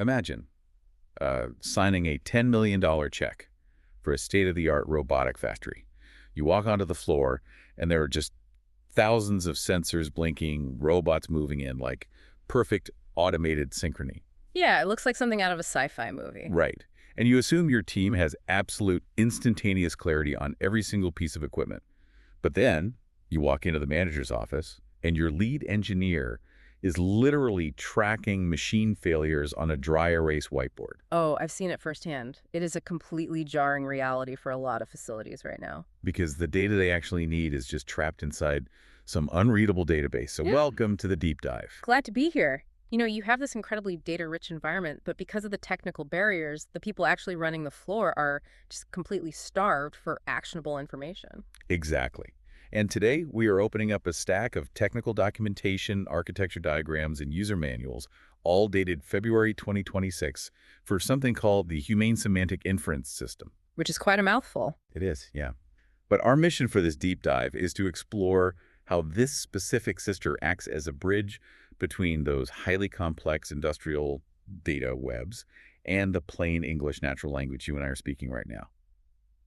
Imagine signing a $10 million check for a state-of-the-art robotic factory. You walk onto the floor, and there are just thousands of sensors blinking, robots moving in, like perfect automated synchrony. Yeah, it looks like something out of a sci-fi movie. Right. And you assume your team has absolute instantaneous clarity on every single piece of equipment. But then you walk into the manager's office, and your lead engineer is literally tracking machine failures on a dry erase whiteboard. Oh, I've seen it firsthand. It is a completely jarring reality for a lot of facilities right now. Because the data they actually need is just trapped inside some unreadable database. So welcome to the deep dive. Glad to be here. You know, you have this incredibly data-rich environment, but because of the technical barriers, the people actually running the floor are just completely starved for actionable information. Exactly. And today, we are opening up a stack of technical documentation, architecture diagrams, and user manuals, all dated February 2026, for something called the HumAIne Semantic Inference System. Which is quite a mouthful. It is, yeah. But our mission for this deep dive is to explore how this specific sister acts as a bridge between those highly complex industrial data webs and the plain English natural language you and I are speaking right now.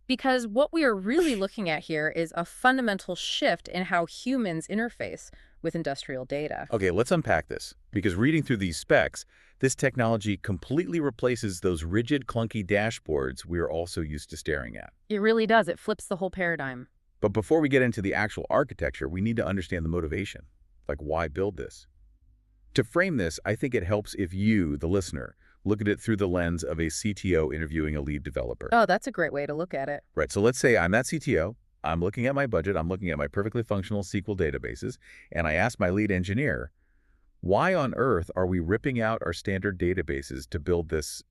Because what we are really looking at here is a fundamental shift in how humans interface with industrial data. Okay, let's unpack this. Because reading through these specs, this technology completely replaces those rigid, clunky dashboards we are also used to staring at. It really does. It flips the whole paradigm. But before we get into the actual architecture, we need to understand the motivation. Like, why build this? To frame this, I think it helps if you, the listener, look at it through the lens of a CTO interviewing a lead developer. Oh, that's a great way to look at it. Right, so let's say I'm that CTO, I'm looking at my budget, I'm looking at my perfectly functional SQL databases, and I ask my lead engineer, why on earth are we ripping out our standard databases to build this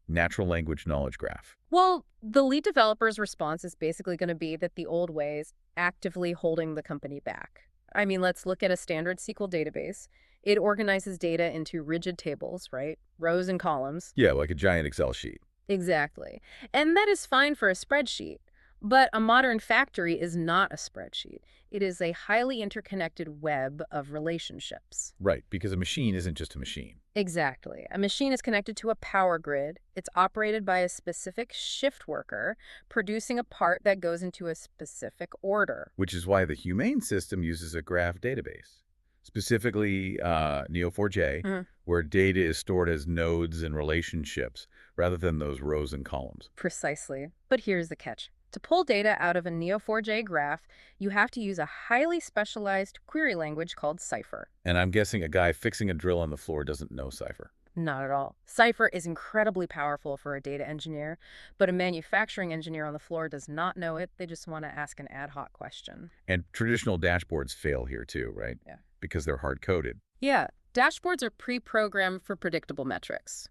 natural language knowledge graph? Well, the lead developer's response is basically going to be that the old ways actively holding the company back. I mean, let's look at a standard SQL database. It organizes data into rigid tables, right? Rows and columns. Yeah, like a giant Excel sheet. Exactly. And that is fine for a spreadsheet. But a modern factory is not a spreadsheet. It is a highly interconnected web of relationships. Right, because a machine isn't just a machine. Exactly. A machine is connected to a power grid. It's operated by a specific shift worker, producing a part that goes into a specific order. Which is why the HumAIne system uses a graph database, specifically Neo4j, where data is stored as nodes and relationships rather than those rows and columns. Precisely. But here's the catch. To pull data out of a Neo4j graph, you have to use a highly specialized query language called Cypher. And I'm guessing a guy fixing a drill on the floor doesn't know Cypher. Not at all. Cypher is incredibly powerful for a data engineer, but a manufacturing engineer on the floor does not know it. They just want to ask an ad hoc question. And traditional dashboards fail here too, right? Yeah. Because they're hard-coded. Yeah. Dashboards are pre-programmed for predictable metrics.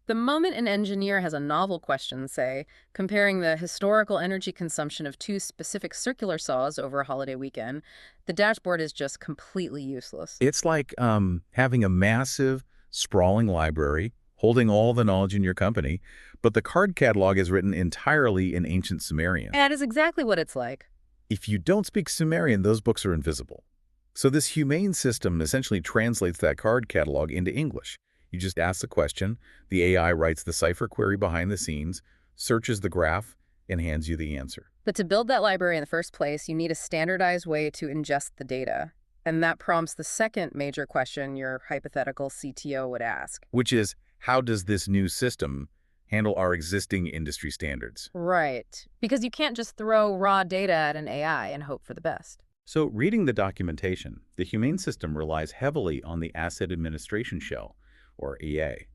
The moment an engineer has a novel question, say, comparing the historical energy consumption of two specific circular saws over a holiday weekend, the dashboard is just completely useless. It's like having a massive, sprawling library holding all the knowledge in your company, but the card catalog is written entirely in ancient Sumerian. That is exactly what it's like. If you don't speak Sumerian, those books are invisible. So this HumAIne system essentially translates that card catalog into English. You just ask the question, the AI writes the Cypher query behind the scenes, searches the graph, and hands you the answer. But to build that library in the first place, you need a standardized way to ingest the data. And that prompts the second major question your hypothetical CTO would ask. Which is, how does this new system handle our existing industry standards? Right. Because you can't just throw raw data at an AI and hope for the best. So reading the documentation, the HumAIne system relies heavily on the Asset Administration Shell, or AA.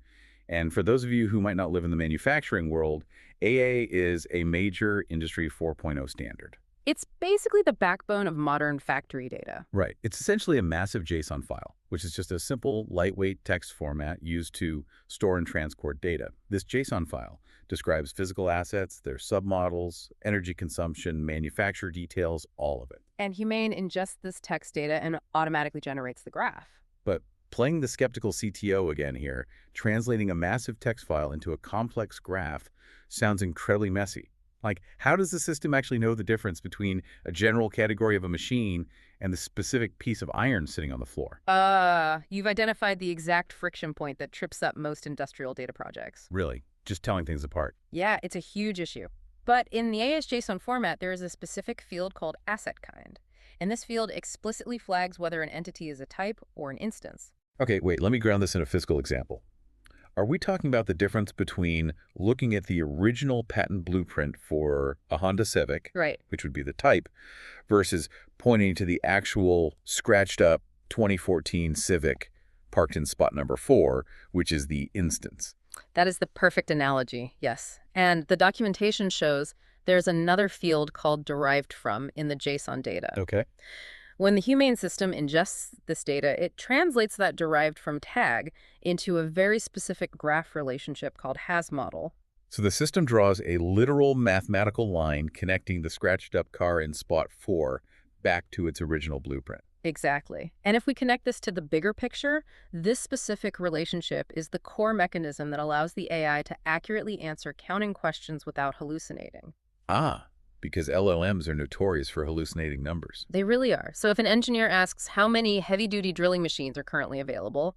And for those of you who might not live in the manufacturing world, AA is a major Industry 4.0 standard. It's basically the backbone of modern factory data. Right. It's essentially a massive JSON file, which is just a simple, lightweight text format used to store and transport data. This JSON file describes physical assets, their submodels, energy consumption, manufacturer details, all of it. And HumAIne ingests this text data and automatically generates the graph. But playing the skeptical CTO again here, translating a massive text file into a complex graph sounds incredibly messy. Like, how does the system actually know the difference between a general category of a machine and the specific piece of iron sitting on the floor? You've identified the exact friction point that trips up most industrial data projects. Really, just telling things apart. Yeah, it's a huge issue. But in the ASJSON format, there is a specific field called asset kind. And this field explicitly flags whether an entity is a type or an instance. Okay, wait, let me ground this in a physical example. Are we talking about the difference between looking at the original patent blueprint for a Honda Civic, Right. which would be the type, versus pointing to the actual scratched up 2014 Civic parked in spot number 4, which is the instance? That is the perfect analogy, yes. And the documentation shows there's another field called derived from in the JSON data. Okay. When the HumAIne system ingests this data, it translates that derived from tag into a very specific graph relationship called HasModel. So the system draws a literal mathematical line connecting the scratched up car in spot 4 back to its original blueprint. Exactly. And if we connect this to the bigger picture, this specific relationship is the core mechanism that allows the AI to accurately answer counting questions without hallucinating. Ah, because LLMs are notorious for hallucinating numbers. They really are. So if an engineer asks how many heavy-duty drilling machines are currently available,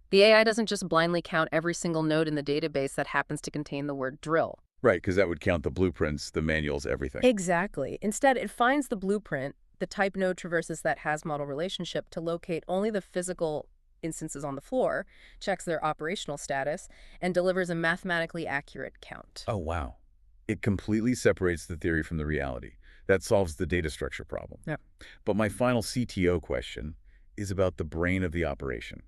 the AI doesn't just blindly count every single node in the database that happens to contain the word drill. Right, because that would count the blueprints, the manuals, everything. Exactly. Instead, it finds the blueprint, the type node traverses that HasModel relationship to locate only the physical instances on the floor, checks their operational status, and delivers a mathematically accurate count. Oh, wow. It completely separates the theory from the reality. That solves the data structure problem. Yeah. But my final CTO question is about the brain of the operation,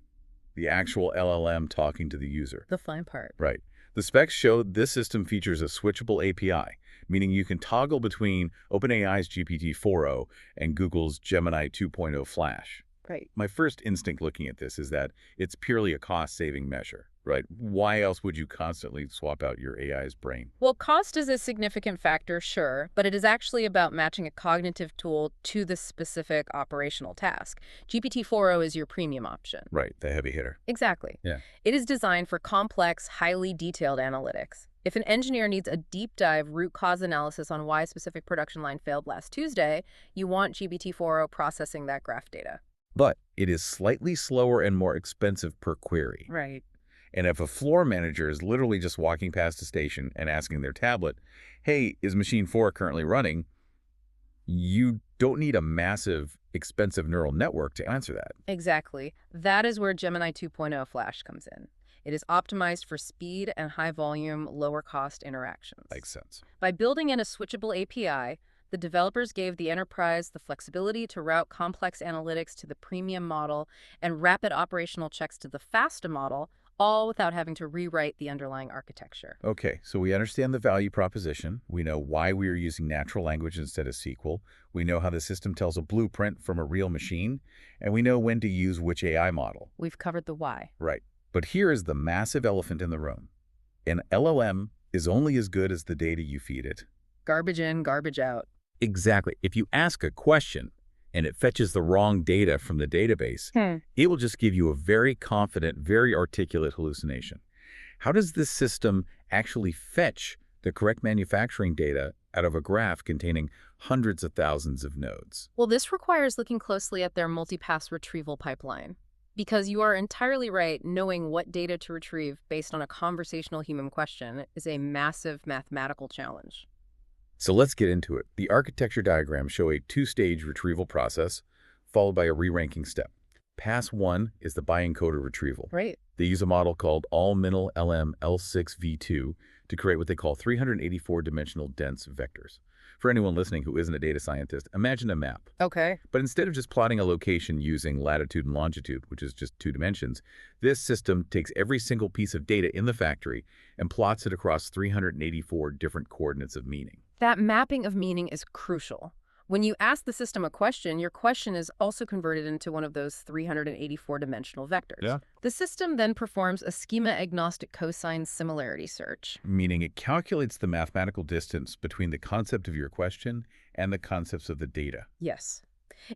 the actual LLM talking to the user. The fine part. Right. The specs show this system features a switchable API, meaning you can toggle between OpenAI's GPT-4o and Google's Gemini 2.0 Flash. Right. My first instinct looking at this is that it's purely a cost-saving measure, right? Why else would you constantly swap out your AI's brain? Well, cost is a significant factor, sure, but it is actually about matching a cognitive tool to the specific operational task. GPT-4o is your premium option. Right, the heavy hitter. Exactly. Yeah. It is designed for complex, highly detailed analytics. If an engineer needs a deep dive root cause analysis on why a specific production line failed last Tuesday, you want GPT-4o processing that graph data. But it is slightly slower and more expensive per query. Right. And if a floor manager is literally just walking past a station and asking their tablet, hey, is machine 4 currently running? You don't need a massive, expensive neural network to answer that. Exactly. That is where Gemini 2.0 Flash comes in. It is optimized for speed and high-volume, lower-cost interactions. Makes sense. By building in a switchable API, the developers gave the enterprise the flexibility to route complex analytics to the premium model and rapid operational checks to the FASTA model, all without having to rewrite the underlying architecture. Okay, so we understand the value proposition. We know why we are using natural language instead of SQL. We know how the system tells a blueprint from a real machine, and we know when to use which AI model. We've covered the why. Right. But here is the massive elephant in the room. An LLM is only as good as the data you feed it. Garbage in, garbage out. Exactly. If you ask a question and it fetches the wrong data from the database, it will just give you a very confident, very articulate hallucination. How does this system actually fetch the correct manufacturing data out of a graph containing hundreds of thousands of nodes? Well, this requires looking closely at their multipass retrieval pipeline. Because you are entirely right, knowing what data to retrieve based on a conversational human question is a massive mathematical challenge. So let's get into it. The architecture diagrams show a two-stage retrieval process, followed by a re-ranking step. Pass 1 is the bi-encoder retrieval. Right. They use a model called all-middle LM L6V2 to create what they call 384-dimensional dense vectors. For anyone listening who isn't a data scientist, imagine a map. Okay. But instead of just plotting a location using latitude and longitude, which is just 2 dimensions, this system takes every single piece of data in the factory and plots it across 384 different coordinates of meaning. That mapping of meaning is crucial. When you ask the system a question, your question is also converted into one of those 384-dimensional vectors. Yeah. The system then performs a schema-agnostic cosine similarity search. Meaning it calculates the mathematical distance between the concept of your question and the concepts of the data. Yes.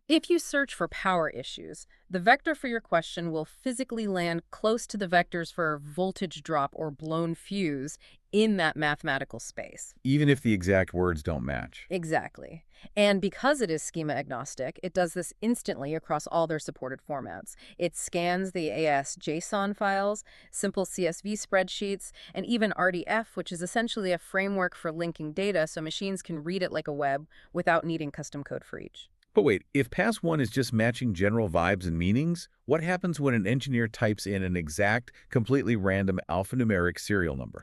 If you search for power issues, the vector for your question will physically land close to the vectors for voltage drop or blown fuse in that mathematical space. Even if the exact words don't match. Exactly. And because it is schema agnostic, it does this instantly across all their supported formats. It scans the AS-JSON files, simple CSV spreadsheets, and even RDF, which is essentially a framework for linking data so machines can read it like a web without needing custom code for each. But wait, if Pass 1 is just matching general vibes and meanings, what happens when an engineer types in an exact, completely random alphanumeric serial number?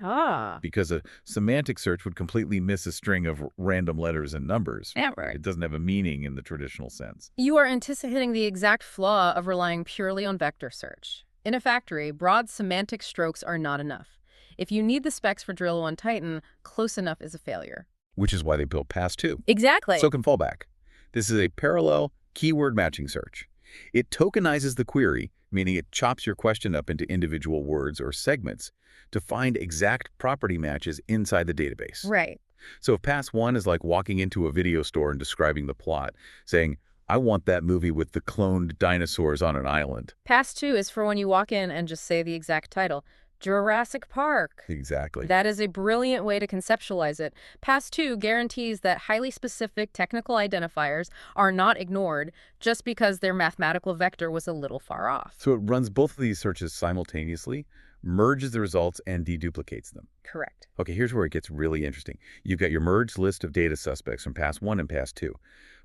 Because a semantic search would completely miss a string of random letters and numbers. Yeah, right. It doesn't have a meaning in the traditional sense. You are anticipating the exact flaw of relying purely on vector search. In a factory, broad semantic strokes are not enough. If you need the specs for Drill 1 Titan, close enough is a failure. Which is why they built Pass 2. Exactly. So can fallback. This is a parallel keyword matching search. It tokenizes the query, meaning it chops your question up into individual words or segments to find exact property matches inside the database. Right. So if Pass 1 is like walking into a video store and describing the plot, saying, I want that movie with the cloned dinosaurs on an island. Pass 2 is for when you walk in and just say the exact title. Jurassic Park. Exactly. That is a brilliant way to conceptualize it. Pass 2 guarantees that highly specific technical identifiers are not ignored just because their mathematical vector was a little far off. So it runs both of these searches simultaneously, merges the results, and deduplicates them. Correct. Okay, here's where it gets really interesting. You've got your merged list of data suspects from Pass 1 and Pass 2.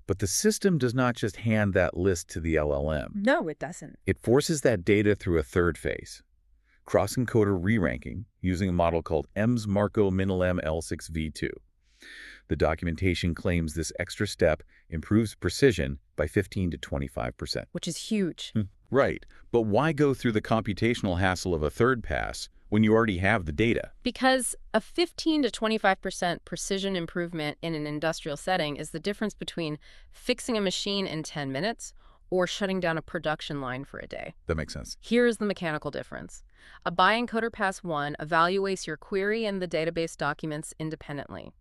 But the system does not just hand that list to the LLM. No, it doesn't. It forces that data through a third phase. Cross-encoder re-ranking using a model called EMS-Marco-MinLM L6v2. The documentation claims this extra step improves precision by 15 to 25%. Which is huge. Right, but why go through the computational hassle of a third pass when you already have the data? Because a 15 to 25% precision improvement in an industrial setting is the difference between fixing a machine in 10 minutes or shutting down a production line for a day. That makes sense. Here's the mechanical difference. A bioencoder Pass 1 evaluates your query and the database documents independently.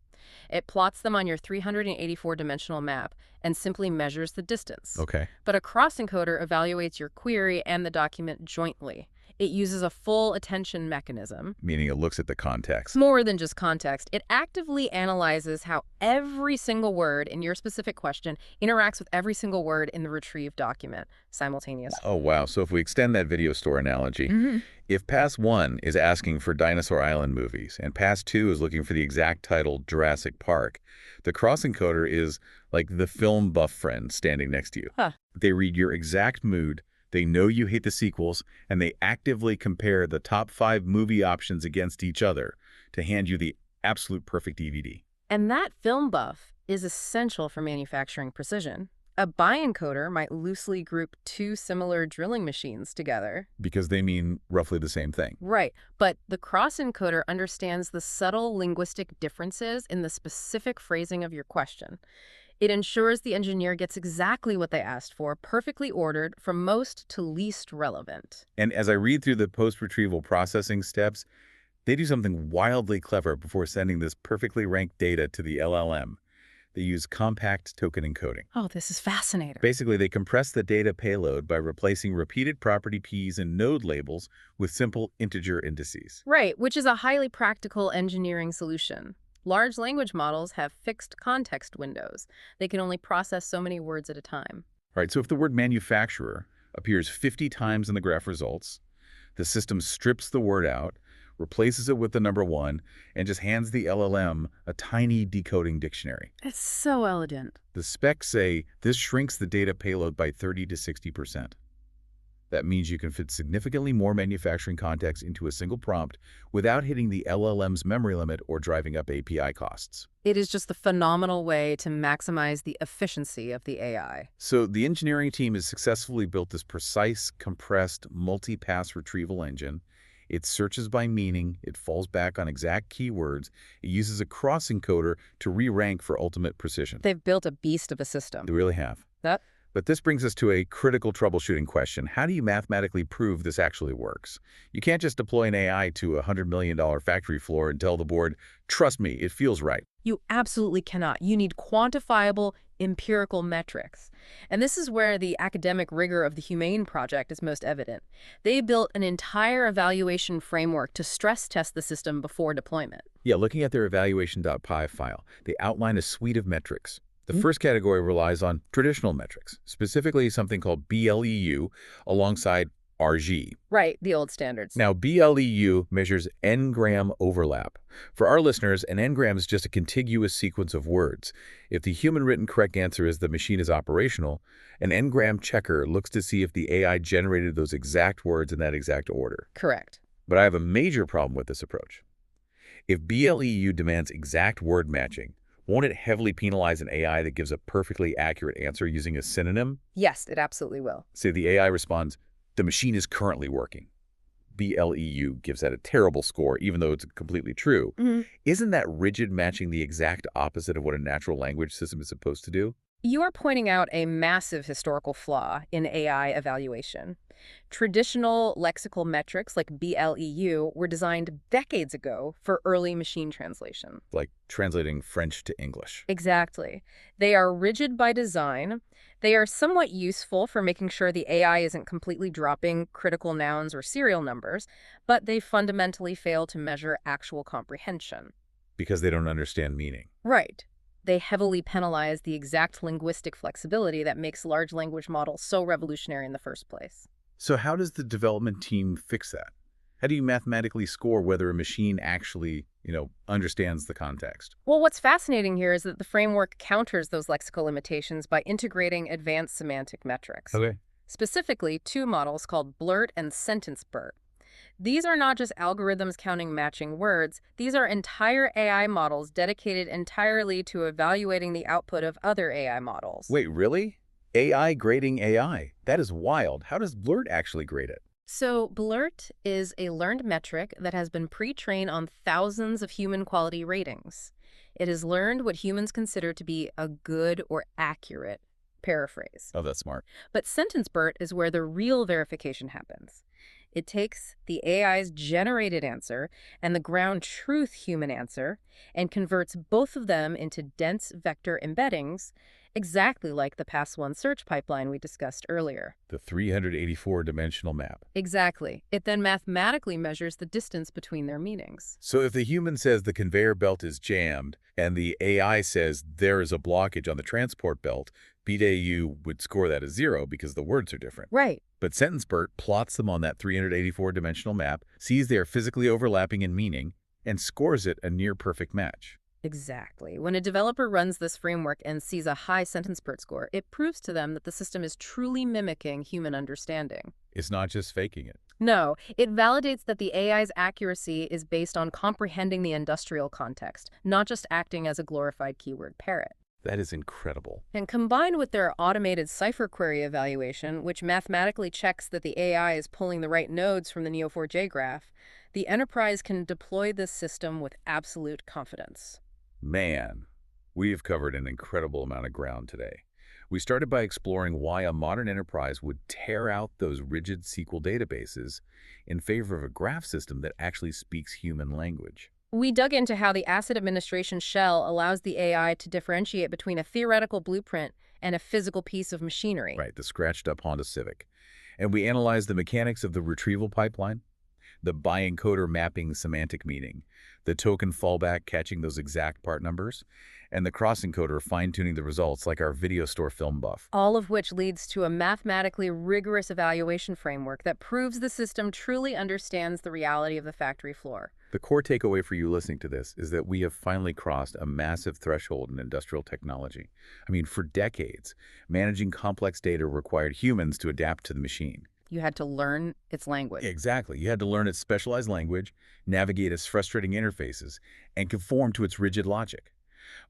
It plots them on your 384-dimensional map and simply measures the distance. Okay. But a cross-encoder evaluates your query and the document jointly. It uses a full attention mechanism. Meaning it looks at the context. More than just context. It actively analyzes how every single word in your specific question interacts with every single word in the retrieved document simultaneously. Oh, wow. So if we extend that video store analogy, if Pass 1 is asking for Dinosaur Island movies and Pass 2 is looking for the exact title Jurassic Park, the cross-encoder is like the film buff friend standing next to you. They read your exact mood, they know you hate the sequels, and they actively compare the top 5 movie options against each other to hand you the absolute perfect DVD. And that film buff is essential for manufacturing precision. A bioencoder might loosely group two similar drilling machines together. Because they mean roughly the same thing. Right, but the cross-encoder understands the subtle linguistic differences in the specific phrasing of your question. It ensures the engineer gets exactly what they asked for, perfectly ordered, from most to least relevant. And as I read through the post-retrieval processing steps, they do something wildly clever before sending this perfectly ranked data to the LLM. They use compact token encoding. Oh, this is fascinating. Basically, they compress the data payload by replacing repeated property keys and node labels with simple integer indices. Right, which is a highly practical engineering solution. Large language models have fixed context windows. They can only process so many words at a time. All right, so if the word manufacturer appears 50 times in the graph results, the system strips the word out, replaces it with the number 1, and just hands the LLM a tiny decoding dictionary. It's so elegant. The specs say this shrinks the data payload by 30 to 60%. That means you can fit significantly more manufacturing context into a single prompt without hitting the LLM's memory limit or driving up API costs. It is just a phenomenal way to maximize the efficiency of the AI. So the engineering team has successfully built this precise, compressed, multi-pass retrieval engine. It searches by meaning, it falls back on exact keywords, it uses a cross-encoder to re-rank for ultimate precision. They've built a beast of a system. They really have. But this brings us to a critical troubleshooting question. How do you mathematically prove this actually works? You can't just deploy an AI to a $100 million factory floor and tell the board, trust me, it feels right. You absolutely cannot. You need quantifiable, empirical metrics. And this is where the academic rigor of the HumAIne project is most evident. They built an entire evaluation framework to stress test the system before deployment. Yeah, looking at their evaluation.py file, they outline a suite of metrics. The first category relies on traditional metrics, specifically something called BLEU alongside RG. Right, the old standards. Now, BLEU measures n-gram overlap. For our listeners, an n-gram is just a contiguous sequence of words. If the human-written correct answer is the machine is operational, an n-gram checker looks to see if the AI generated those exact words in that exact order. Correct. But I have a major problem with this approach. If BLEU demands exact word matching, won't it heavily penalize an AI that gives a perfectly accurate answer using a synonym? Yes, it absolutely will. Say the AI responds, "The machine is currently working." BLEU gives that a terrible score, even though it's completely true. Isn't that rigid matching the exact opposite of what a natural language system is supposed to do? You are pointing out a massive historical flaw in AI evaluation. Traditional lexical metrics like BLEU were designed decades ago for early machine translation. Like translating French to English. Exactly. They are rigid by design. They are somewhat useful for making sure the AI isn't completely dropping critical nouns or serial numbers, but they fundamentally fail to measure actual comprehension. Because they don't understand meaning. Right. They heavily penalize the exact linguistic flexibility that makes large language models so revolutionary in the first place. So how does the development team fix that? How do you mathematically score whether a machine actually, understands the context? Well, what's fascinating here is that the framework counters those lexical limitations by integrating advanced semantic metrics. Okay. Specifically, two models called BLERT and SentenceBERT. These are not just algorithms counting matching words. These are entire AI models dedicated entirely to evaluating the output of other AI models. Wait, really? AI grading AI? That is wild. How does BLERT actually grade it? So BLERT is a learned metric that has been pre-trained on thousands of human quality ratings. It has learned what humans consider to be a good or accurate paraphrase. Oh, that's smart. But SentenceBERT is where the real verification happens. It takes the AI's generated answer and the ground truth human answer and converts both of them into dense vector embeddings, exactly like the PAS1 search pipeline we discussed earlier. The 384-dimensional map. Exactly. It then mathematically measures the distance between their meanings. So if the human says the conveyor belt is jammed and the AI says there is a blockage on the transport belt, BLEU would score that as 0 because the words are different. Right. But SentenceBERT plots them on that 384-dimensional map, sees they are physically overlapping in meaning, and scores it a near-perfect match. Exactly. When a developer runs this framework and sees a high SentenceBERT score, it proves to them that the system is truly mimicking human understanding. It's not just faking it. No, it validates that the AI's accuracy is based on comprehending the industrial context, not just acting as a glorified keyword parrot. That is incredible. And combined with their automated cipher query evaluation, which mathematically checks that the AI is pulling the right nodes from the Neo4j graph, the enterprise can deploy this system with absolute confidence. Man, we've covered an incredible amount of ground today. We started by exploring why a modern enterprise would tear out those rigid SQL databases in favor of a graph system that actually speaks human language. We dug into how the asset administration shell allows the AI to differentiate between a theoretical blueprint and a physical piece of machinery. Right, the scratched-up Honda Civic. And we analyzed the mechanics of the retrieval pipeline, the by-encoder mapping semantic meaning, the token fallback catching those exact part numbers, and the cross-encoder fine-tuning the results like our video store film buff. All of which leads to a mathematically rigorous evaluation framework that proves the system truly understands the reality of the factory floor. The core takeaway for you listening to this is that we have finally crossed a massive threshold in industrial technology. I mean, for decades, managing complex data required humans to adapt to the machine. You had to learn its language. Exactly. You had to learn its specialized language, navigate its frustrating interfaces, and conform to its rigid logic.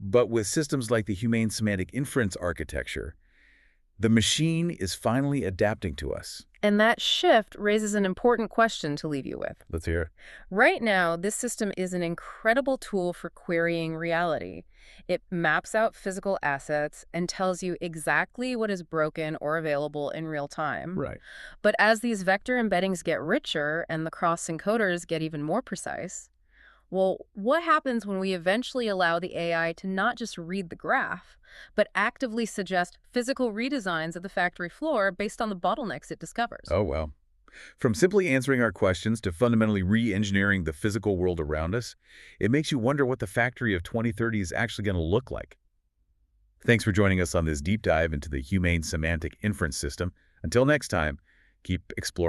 But with systems like the HumAIne semantic inference architecture, the machine is finally adapting to us. And that shift raises an important question to leave you with. Let's hear it. Right now, this system is an incredible tool for querying reality. It maps out physical assets and tells you exactly what is broken or available in real time. Right. But as these vector embeddings get richer and the cross-encoders get even more precise, Well, what happens when we eventually allow the AI to not just read the graph, but actively suggest physical redesigns of the factory floor based on the bottlenecks it discovers? Oh, well. From simply answering our questions to fundamentally re-engineering the physical world around us, it makes you wonder what the factory of 2030 is actually going to look like. Thanks for joining us on this deep dive into the humane semantic inference system. Until next time, keep exploring.